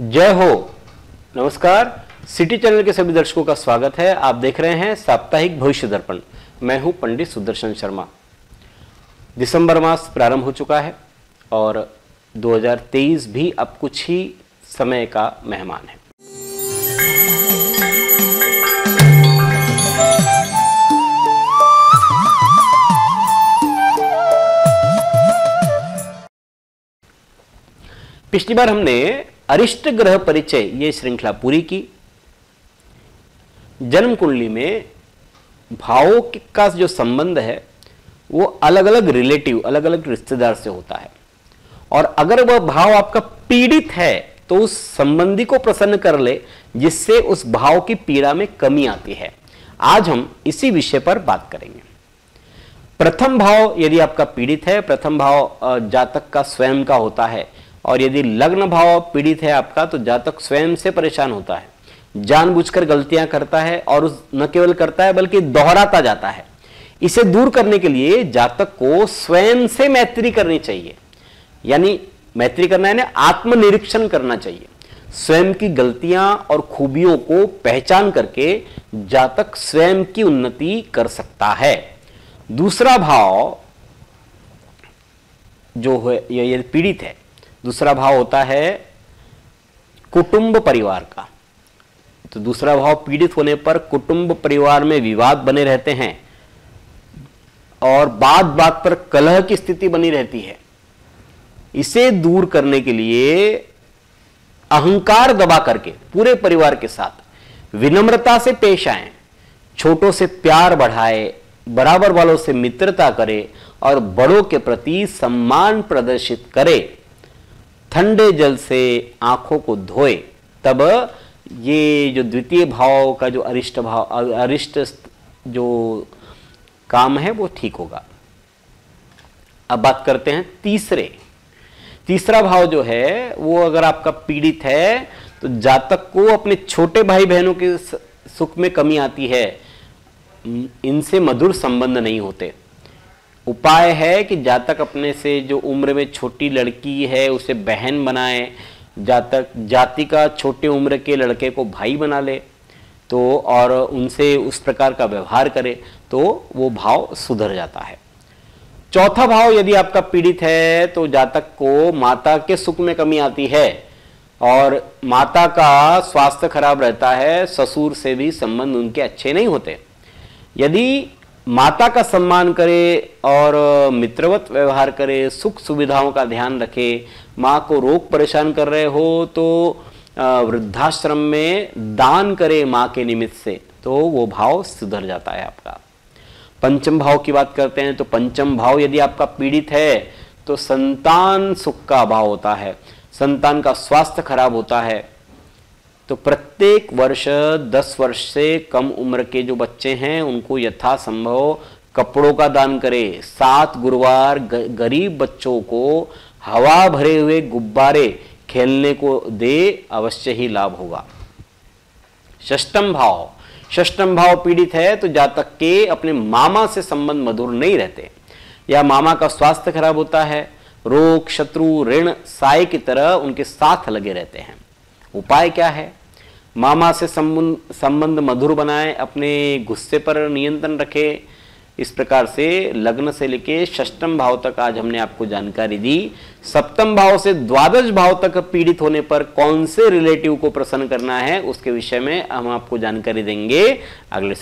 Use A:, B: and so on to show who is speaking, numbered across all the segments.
A: जय हो। नमस्कार। सिटी चैनल के सभी दर्शकों का स्वागत है। आप देख रहे हैं साप्ताहिक भविष्य दर्पण। मैं हूं पंडित सुदर्शन शर्मा। दिसंबर मास प्रारंभ हो चुका है और 2023 भी अब कुछ ही समय का मेहमान है। पिछली बार हमने अरिष्ट ग्रह परिचय ये श्रृंखला पूरी की। जन्म कुंडली में भावों का जो संबंध है वो अलग अलग रिलेटिव, अलग अलग रिश्तेदार से होता है और अगर वह भाव आपका पीड़ित है तो उस संबंधी को प्रसन्न कर ले जिससे उस भाव की पीड़ा में कमी आती है। आज हम इसी विषय पर बात करेंगे। प्रथम भाव यदि आपका पीड़ित है, प्रथम भाव जातक का स्वयं का होता है और यदि लग्न भाव पीड़ित है आपका तो जातक स्वयं से परेशान होता है, जानबूझकर गलतियां करता है और न केवल करता है बल्कि दोहराता जाता है। इसे दूर करने के लिए जातक को स्वयं से मैत्री करनी चाहिए, यानी मैत्री करना है ना, आत्मनिरीक्षण करना चाहिए। स्वयं की गलतियां और खूबियों को पहचान करके जातक स्वयं की उन्नति कर सकता है। दूसरा भाव जो है यदि पीड़ित है, दूसरा भाव होता है कुटुंब परिवार का। तो दूसरा भाव पीड़ित होने पर कुटुंब परिवार में विवाद बने रहते हैं और बात बात पर कलह की स्थिति बनी रहती है। इसे दूर करने के लिए अहंकार दबा करके पूरे परिवार के साथ विनम्रता से पेश आए, छोटों से प्यार बढ़ाए, बराबर वालों से मित्रता करे और बड़ों के प्रति सम्मान प्रदर्शित करे, ठंडे जल से आंखों को धोए, तब ये जो द्वितीय भाव का जो अरिष्ट जो काम है वो ठीक होगा। अब बात करते हैं तीसरा भाव जो है वो अगर आपका पीड़ित है तो जातक को अपने छोटे भाई बहनों के सुख में कमी आती है, इनसे मधुर संबंध नहीं होते। उपाय है कि जातक अपने से जो उम्र में छोटी लड़की है उसे बहन बनाए, जातक जाति का छोटे उम्र के लड़के को भाई बना ले तो और उनसे उस प्रकार का व्यवहार करे तो वो भाव सुधर जाता है। चौथा भाव यदि आपका पीड़ित है तो जातक को माता के सुख में कमी आती है और माता का स्वास्थ्य खराब रहता है, ससुर से भी संबंध उनके अच्छे नहीं होते। यदि माता का सम्मान करे और मित्रवत व्यवहार करे, सुख सुविधाओं का ध्यान रखे, माँ को रोग परेशान कर रहे हो तो वृद्धाश्रम में दान करे माँ के निमित्त से, तो वो भाव सुधर जाता है आपका। पंचम भाव की बात करते हैं तो पंचम भाव यदि आपका पीड़ित है तो संतान सुख का भाव होता है, संतान का स्वास्थ्य खराब होता है। तो प्रत्येक वर्ष 10 वर्ष से कम उम्र के जो बच्चे हैं उनको यथासंभव कपड़ों का दान करें। 7 गुरुवार गरीब बच्चों को हवा भरे हुए गुब्बारे खेलने को दे, अवश्य ही लाभ होगा। षष्टम भाव पीड़ित है तो जातक के अपने मामा से संबंध मधुर नहीं रहते या मामा का स्वास्थ्य खराब होता है, रोग शत्रु ऋण साए की तरह उनके साथ लगे रहते हैं। उपाय क्या है? मामा से संबंध मधुर बनाए, अपने गुस्से पर नियंत्रण रखे। इस प्रकार से लग्न से लेके षष्टम भाव तक आज हमने आपको जानकारी दी। सप्तम भाव से द्वादश भाव तक पीड़ित होने पर कौन से रिलेटिव को प्रसन्न करना है उसके विषय में हम आपको जानकारी देंगे अगले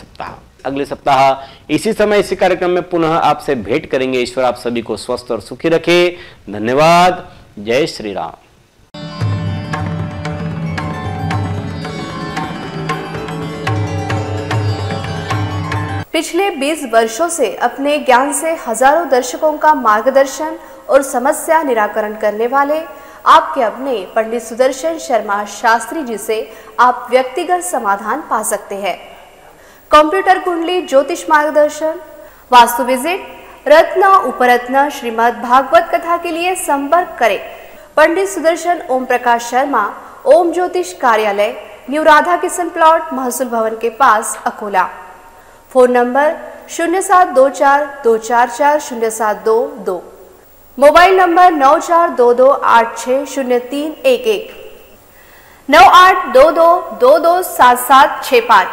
A: सप्ताह इसी समय इसी कार्यक्रम में पुनः आपसे भेंट करेंगे। ईश्वर आप सभी को स्वस्थ और सुखी रखे। धन्यवाद। जय श्री राम।
B: पिछले 20 वर्षों से अपने ज्ञान से हजारों दर्शकों का मार्गदर्शन और समस्या निराकरण करने वाले आपके अपने पंडित सुदर्शन शर्मा शास्त्री जी से आप व्यक्तिगत समाधान पा सकते हैं। कंप्यूटर कुंडली, ज्योतिष मार्गदर्शन, वास्तु विजिट, रत्न उपरत्न, श्रीमद् भागवत कथा के लिए संपर्क करें पंडित सुदर्शन ओम प्रकाश शर्मा, ओम ज्योतिष कार्यालय, न्यू राधा किशन प्लॉट, महसूल भवन के पास, Akola. Phone number 0724244072, mobile number 9422860311। 9822227765।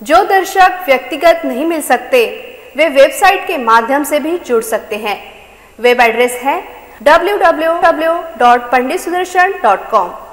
B: जो दर्शक व्यक्तिगत नहीं मिल सकते वे वेबसाइट के माध्यम से भी जुड़ सकते हैं। वेब एड्रेस है www.panditsudarshan.com।